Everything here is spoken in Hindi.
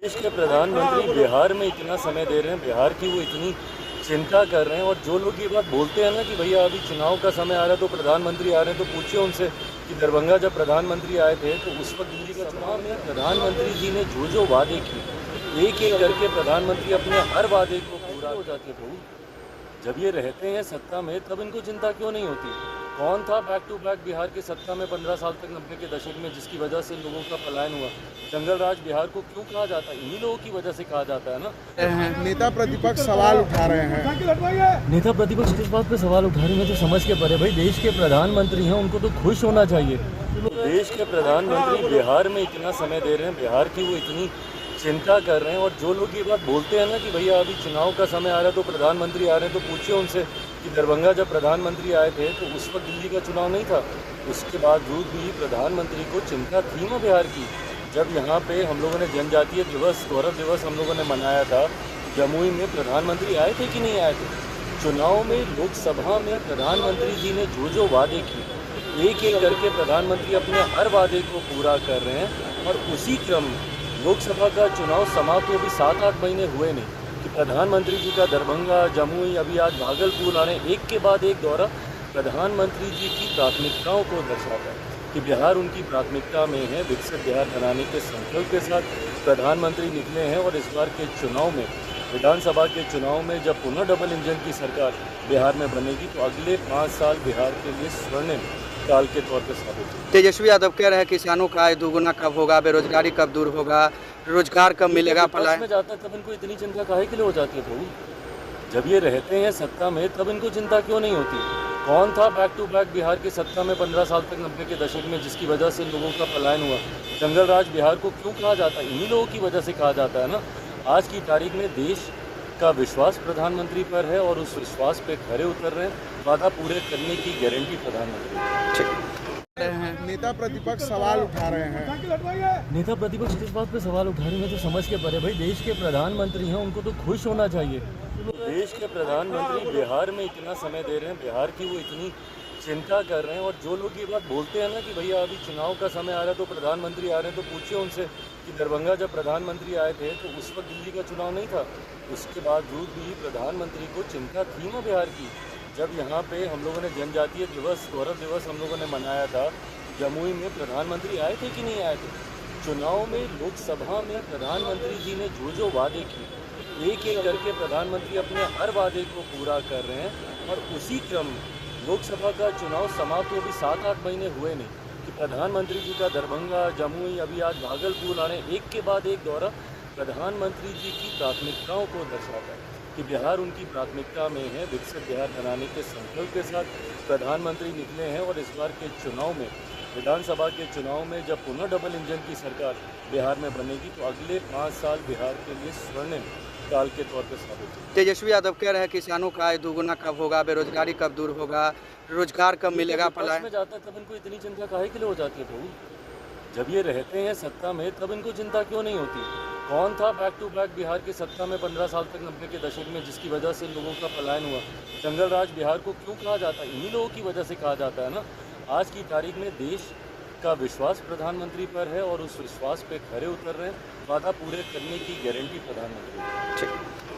देश के प्रधानमंत्री बिहार में इतना समय दे रहे हैं, बिहार की वो इतनी चिंता कर रहे हैं। और जो लोग ये बात बोलते हैं ना कि भैया अभी चुनाव का समय आ रहा है तो प्रधानमंत्री आ रहे हैं, तो पूछिए उनसे कि दरभंगा जब प्रधानमंत्री आए थे तो उस वक्त दिल्ली का चुनाव में प्रधानमंत्री जी ने जो वादे किए, एक एक करके प्रधानमंत्री अपने हर वादे को पूरा हो जाते थे। जब ये रहते हैं सत्ता में तब इनको चिंता क्यों नहीं होती? कौन था बैक टू बैक बिहार की सत्ता में 15 साल तक 90 के दशक में, जिसकी वजह से लोगों का पलायन हुआ? जंगल राज बिहार को क्यों कहा जाता है? इन्हीं लोगों की वजह से कहा जाता है ना। नेता प्रतिपक्ष सवाल उठा रहे हैं। नेता प्रतिपक्ष किस बात पे सवाल उठा रहे हैं तो समझ के परे। भाई देश के प्रधानमंत्री हैं, उनको तो खुश होना चाहिए। देश के प्रधानमंत्री बिहार में इतना समय दे रहे हैं, बिहार की वो इतनी चिंता कर रहे हैं। और जो लोग ये बात बोलते हैं ना कि भैया अभी चुनाव का समय आ रहा है तो प्रधानमंत्री आ रहे हैं, तो पूछिए उनसे कि दरभंगा जब प्रधानमंत्री आए थे तो उस वक्त दिल्ली का चुनाव नहीं था। उसके बावजूद भी प्रधानमंत्री को चिंता थी ना बिहार की। जब यहाँ पे हम लोगों ने जनजातीय दिवस, गौरव दिवस हम लोगों ने मनाया था, जमुई में प्रधानमंत्री आए थे कि नहीं आए थे? चुनाव में लोकसभा में प्रधानमंत्री जी ने जो वादे किए, एक एक करके प्रधानमंत्री अपने हर वादे को पूरा कर रहे हैं। और उसी क्रम में लोकसभा का चुनाव समाप्त अभी 7-8 महीने हुए नहीं कि प्रधानमंत्री जी का दरभंगा, जमुई, अभी आज भागलपुर आने एक के बाद एक दौरा प्रधानमंत्री जी की प्राथमिकताओं को दर्शाता है कि बिहार उनकी प्राथमिकता में है। विकसित बिहार बनाने के संकल्प के साथ प्रधानमंत्री निकले हैं। और इस बार के चुनाव में, विधानसभा के चुनाव में जब पुनः डबल इंजन की सरकार बिहार में बनेगी तो अगले 5 साल बिहार के लिए स्वर्णिम काल के तौर पर साबित होगा। तेजस्वी यादव कह रहे हैं किसानों का आय दोगुना कब होगा, बेरोजगारी कब दूर होगा, रोजगार कब मिलेगा, पलायन में जाता है तब इनको इतनी चिंता काहे के लिए हो जाती है प्रभु? जब ये रहते हैं सत्ता में तब इनको चिंता क्यों नहीं होती? कौन था बैक टू बैक बिहार की सत्ता में 15 साल तक 90 के दशक में, जिसकी वजह से लोगों का पलायन हुआ? जंगल राज बिहार को क्यों कहा जाता है? इन्हीं लोगों की वजह से कहा जाता है ना। आज की तारीख में देश का विश्वास प्रधानमंत्री पर है और उस विश्वास पे खरे उतर रहे हैं। वादा पूरे करने की गारंटी प्रधानमंत्री। नेता प्रतिपक्ष सवाल उठा रहे हैं। नेता प्रतिपक्ष किस बात पे सवाल उठा रहे हैं तो समझ के परे। भाई देश के प्रधानमंत्री हैं, उनको तो खुश होना चाहिए। देश के प्रधानमंत्री बिहार में इतना समय दे रहे हैं, बिहार की वो इतनी चिंता कर रहे हैं। और जो लोग ये बात बोलते हैं ना कि भैया अभी चुनाव का समय आ रहा है तो प्रधानमंत्री आ रहे हैं, तो पूछिए उनसे कि दरभंगा जब प्रधानमंत्री आए थे तो उस वक्त दिल्ली का चुनाव नहीं था। उसके बावजूद भी प्रधानमंत्री को चिंता थी ना बिहार की। जब यहाँ पे हम लोगों ने जनजातीय दिवस, गौरव दिवस हम लोगों ने मनाया था, जमुई में प्रधानमंत्री आए थे कि नहीं आए थे? चुनाव में लोकसभा में प्रधानमंत्री जी ने जो वादे किए, एक एक करके प्रधानमंत्री अपने हर वादे को पूरा कर रहे हैं। और उसी क्रम में लोकसभा का चुनाव समाप्त अभी 7-8 महीने हुए नहीं कि प्रधानमंत्री जी का दरभंगा, जमुई, अभी आज भागलपुर आने एक के बाद एक दौरा प्रधानमंत्री जी की प्राथमिकताओं को दर्शाता है कि बिहार उनकी प्राथमिकता में है। विकसित बिहार बनाने के संकल्प के साथ प्रधानमंत्री निकले हैं। और इस बार के चुनाव में, विधानसभा के चुनाव में जब पुनः डबल इंजन की सरकार बिहार में बनेगी तो अगले 5 साल बिहार के लिए स्वर्णिम काल के तौर पर साबित होगा। तेजस्वी यादव कह रहे हैं किसानों का आय दोगुना कब होगा, बेरोजगारी कब दूर होगा, रोजगार कब मिलेगा, पलायन में जाता है तब इनको इतनी चिंता काहे के लिए हो जाती है प्रभु? जब ये रहते हैं सत्ता में तब इनको चिंता क्यों नहीं होती? कौन था बैक टू बैक बिहार की सत्ता में 15 साल तक 90 के दशक में, जिसकी वजह से लोगों का पलायन हुआ? जंगल राज बिहार को क्यों कहा जाता है? इन्हीं लोगों की वजह से कहा जाता है ना। आज की तारीख में देश का विश्वास प्रधानमंत्री पर है और उस विश्वास पे खरे उतर रहे हैं। वादा पूरे करने की गारंटी प्रधानमंत्री।